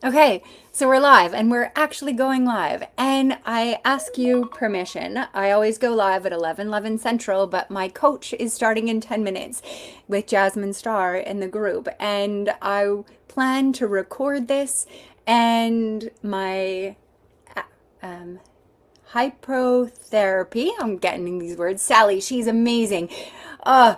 Okay, so we're live and we're actually going live. And I ask you permission. I always go live at 11 Central, but my coach is starting in 10 minutes with Jasmine Starr in the group. And I plan to record this and my um, hyprotherapy. I'm getting these words. Sally, she's amazing. Uh,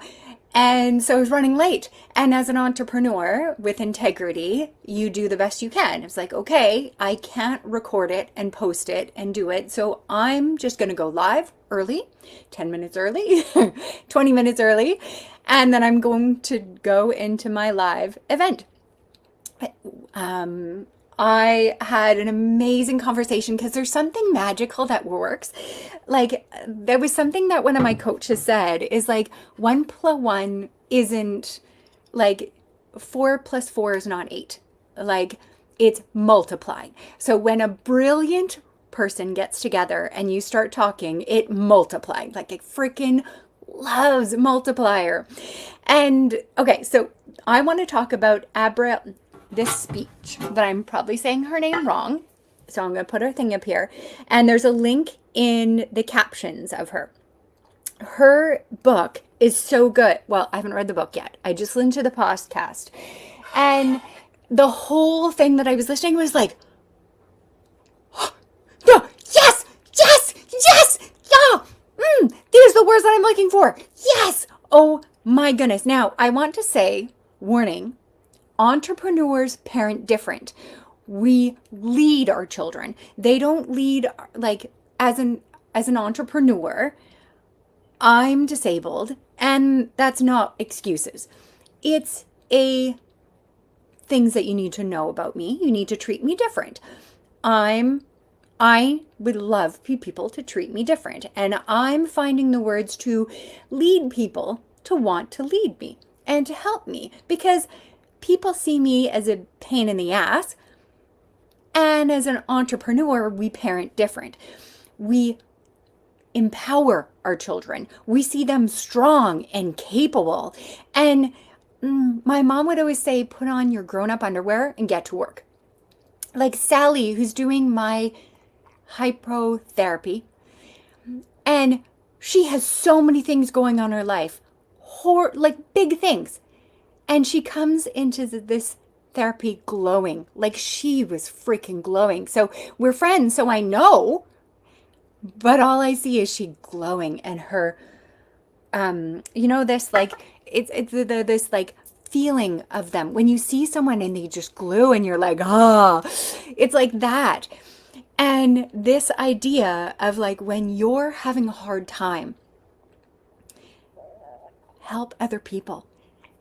and so I was running late. And as an entrepreneur with integrity, you do the best you can. It's like, okay, I can't record it and post it and do it. So I'm just going to go live early, 10 minutes early, 20 minutes early. And then I'm going to go into my live event. Um, I had an amazing conversation because there's something magical that works. Like, there was something that one of my coaches said is like 1 plus 1 isn't like 4 plus 4 is not 8. Like, it's multiplying. So when a brilliant person gets together and you start talking, it multiplies. Like, it freaking loves multiplier. And okay, so I want to talk about this speech that I'm probably saying her name wrong. So I'm going to put her thing up here. And there's a link in the captions of her. Her book is so good. Well, I haven't read the book yet. I just listened to the podcast. And the whole thing that I was listening was like, no, yes, yes, yes, yeah. These are the words that I'm looking for. Yes. Oh my goodness. Now, I want to say, warning, entrepreneurs parent different. We lead our children. They don't lead like as an entrepreneur. I'm disabled, and that's not excuses. It's a things that you need to know about me. You need to treat me different. I would love people to treat me different, and I'm finding the words to lead people to want to lead me and to help me because people see me as a pain in the ass, and as an entrepreneur, we parent different. We empower our children. We see them strong and capable. And my mom would always say, put on your grown-up underwear and get to work. Like Sally, who's doing my hyprotherapy, and she has so many things going on in her life, like big things. And she comes into this therapy glowing, like she was freaking glowing. So we're friends, so I know, but all I see is she glowing, and her, this like it's this like feeling of them when you see someone and they just glow, and you're like, ah, it's like that. And this idea of like when you're having a hard time, help other people.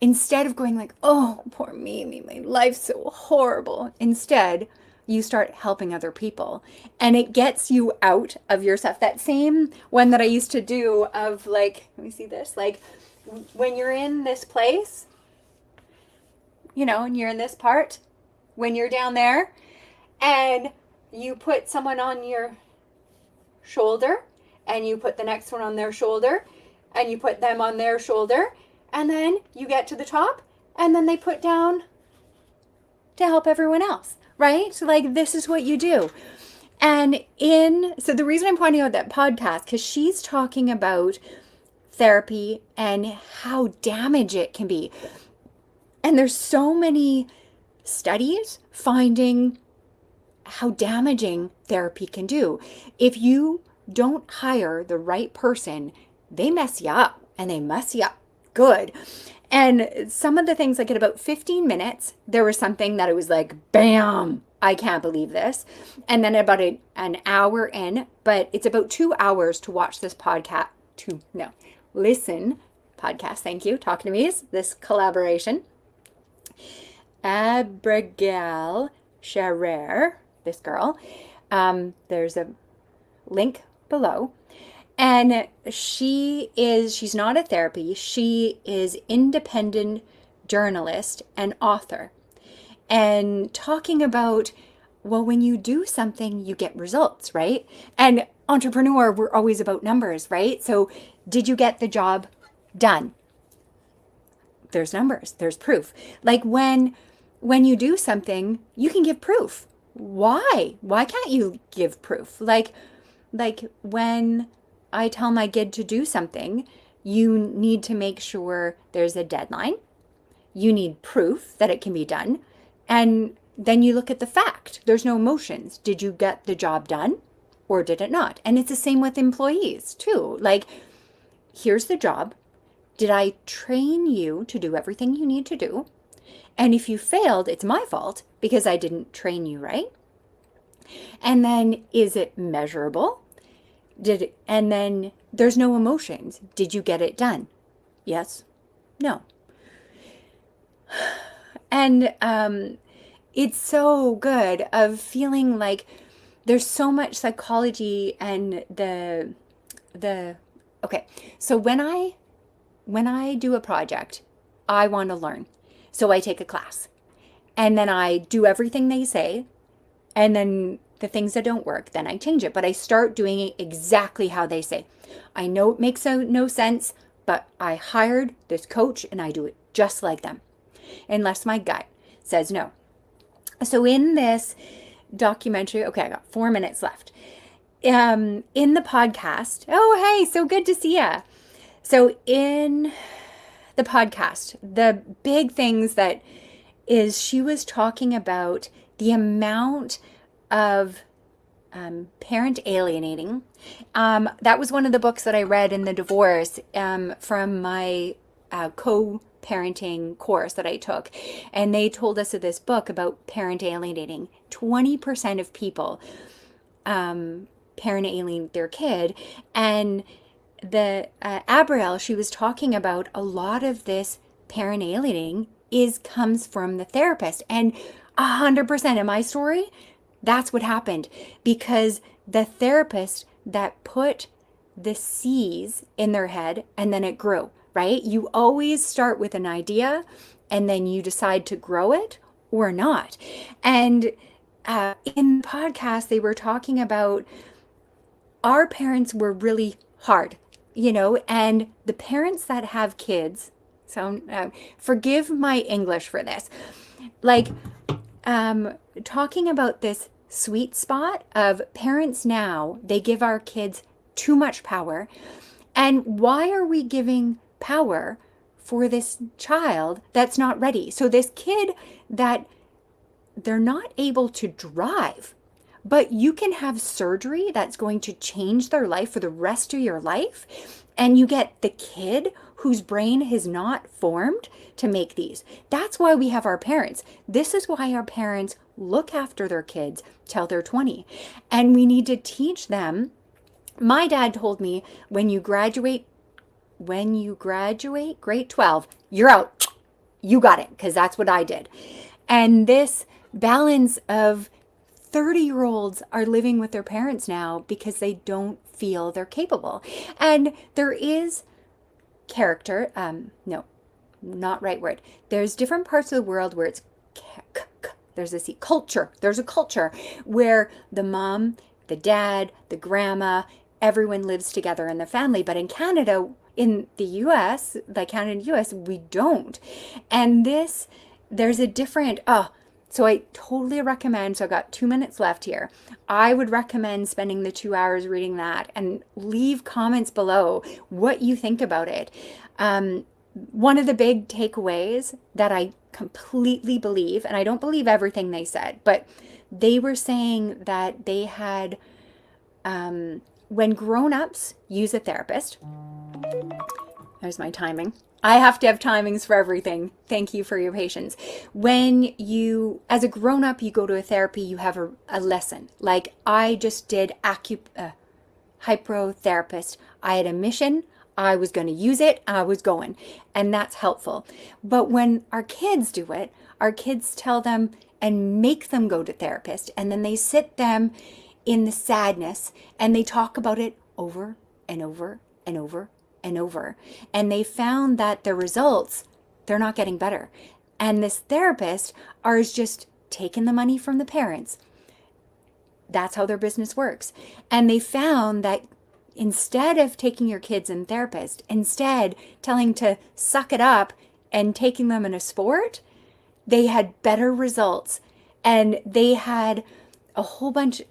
Instead of going like, oh, poor me, my life's so horrible. Instead, you start helping other people. And it gets you out of yourself. That same one that I used to do of like, let me see this, like when you're in this place, and you're in this part, when you're down there, and you put someone on your shoulder, and you put the next one on their shoulder, and you put them on their shoulder, and then you get to the top, and then they put down to help everyone else, right? So like this is what you do. And so the reason I'm pointing out that podcast, because she's talking about therapy and how damaging it can be. And there's so many studies finding how damaging therapy can do. If you don't hire the right person, they mess you up, and they mess you up good. And some of the things, like at about 15 minutes, there was something that it was like, bam, I can't believe this. And then about an hour in, but it's about 2 hours to watch this podcast, listen, podcast, thank you, talking to me, is this collaboration. Abigail Shrier, this girl, there's a link below. And she's not a therapy. She is independent journalist and author. And talking about, well, when you do something, you get results, right? And entrepreneur, we're always about numbers, right? So did you get the job done? There's numbers, there's proof. Like when when you do something, you can give proof. Why? Why can't you give proof? Like when I tell my kid to do something, you need to make sure there's a deadline. You need proof that it can be done. And then you look at the fact. There's no emotions. Did you get the job done or did it not? And it's the same with employees too. Like, here's the job. Did I train you to do everything you need to do? And if you failed, it's my fault because I didn't train you right. And then, is it measurable? And then there's no emotions. Did you get it done? Yes. No. And it's so good of feeling like there's so much psychology and okay. So when I do a project, I want to learn. So I take a class and then I do everything they say. And then the things that don't work, then I change it. But I start doing it exactly how they say. I know it makes no sense, but I hired this coach and I do it just like them. Unless my gut says no. So in this documentary, okay, I got 4 minutes left. In the podcast, oh, hey, so good to see ya. So in the podcast, the big things that is she was talking about the amount of parent alienating. That was one of the books that I read in the divorce from my co-parenting course that I took. And they told us of this book about parent alienating. 20% of people parent alienate their kid. And the Abigail, she was talking about a lot of this parent alienating comes from the therapist. And 100% in my story, that's what happened, because the therapist that put the C's in their head and then it grew, right? You always start with an idea and then you decide to grow it or not. And in the podcast, they were talking about our parents were really hard, and the parents that have kids, so forgive my English for this, like talking about this sweet spot of parents now, they give our kids too much power. And why are we giving power for this child that's not ready? So this kid that they're not able to drive, but you can have surgery that's going to change their life for the rest of your life. And you get the kid whose brain has not formed to make these. That's why we have our parents. This is why our parents look after their kids till they're 20. And we need to teach them. My dad told me, when you graduate grade 12, you're out. You got it, because that's what I did. And this balance of 30-year-olds are living with their parents now because they don't feel they're capable. And there is character, no, not right word. There's different parts of the world where it's there's a culture. There's a culture where the mom, the dad, the grandma, everyone lives together in the family. But in Canada, in the US, like Canada and US, we don't. And there's a different, so I totally recommend, so I've got 2 minutes left here. I would recommend spending the 2 hours reading that, and leave comments below what you think about it. One of the big takeaways that I completely believe, and I don't believe everything they said, but they were saying that they had, when grown-ups use a therapist, there's my timing. I have to have timings for everything. Thank you for your patience. When you, as a grown-up, you go to a therapy, you have a lesson. Like I just did hypnotherapist. I had a mission. I was going to use it. I was going. And that's helpful. But when our kids do it, our kids tell them and make them go to therapist. And then they sit them in the sadness and they talk about it over and over and over and over. And they found that the results, they're not getting better. And this therapist is just taking the money from the parents. That's how their business works. And they found that instead of taking your kids in therapist, instead telling to suck it up and taking them in a sport, they had better results, and they had a whole bunch.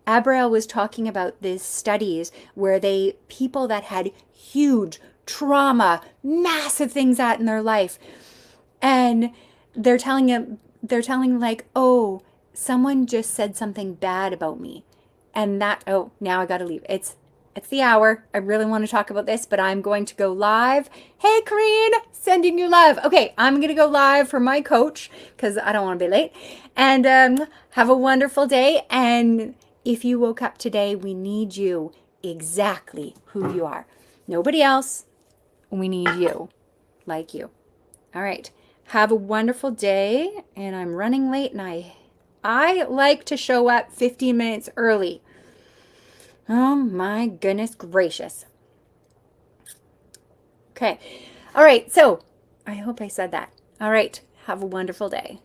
Abigail was talking about these studies where people that had huge trauma, massive things in their life, and they're telling like, oh, someone just said something bad about me, and oh, now I got to leave. It's the hour. I really want to talk about this, but I'm going to go live. Hey, Kareen, sending you love. Okay, I'm going to go live for my coach because I don't want to be late. And have a wonderful day. And if you woke up today, we need you exactly who you are. Nobody else. We need you like you. All right. Have a wonderful day. And I'm running late, and I like to show up 15 minutes early. Oh my goodness gracious. Okay. All right. So I hope I said that. All right. Have a wonderful day.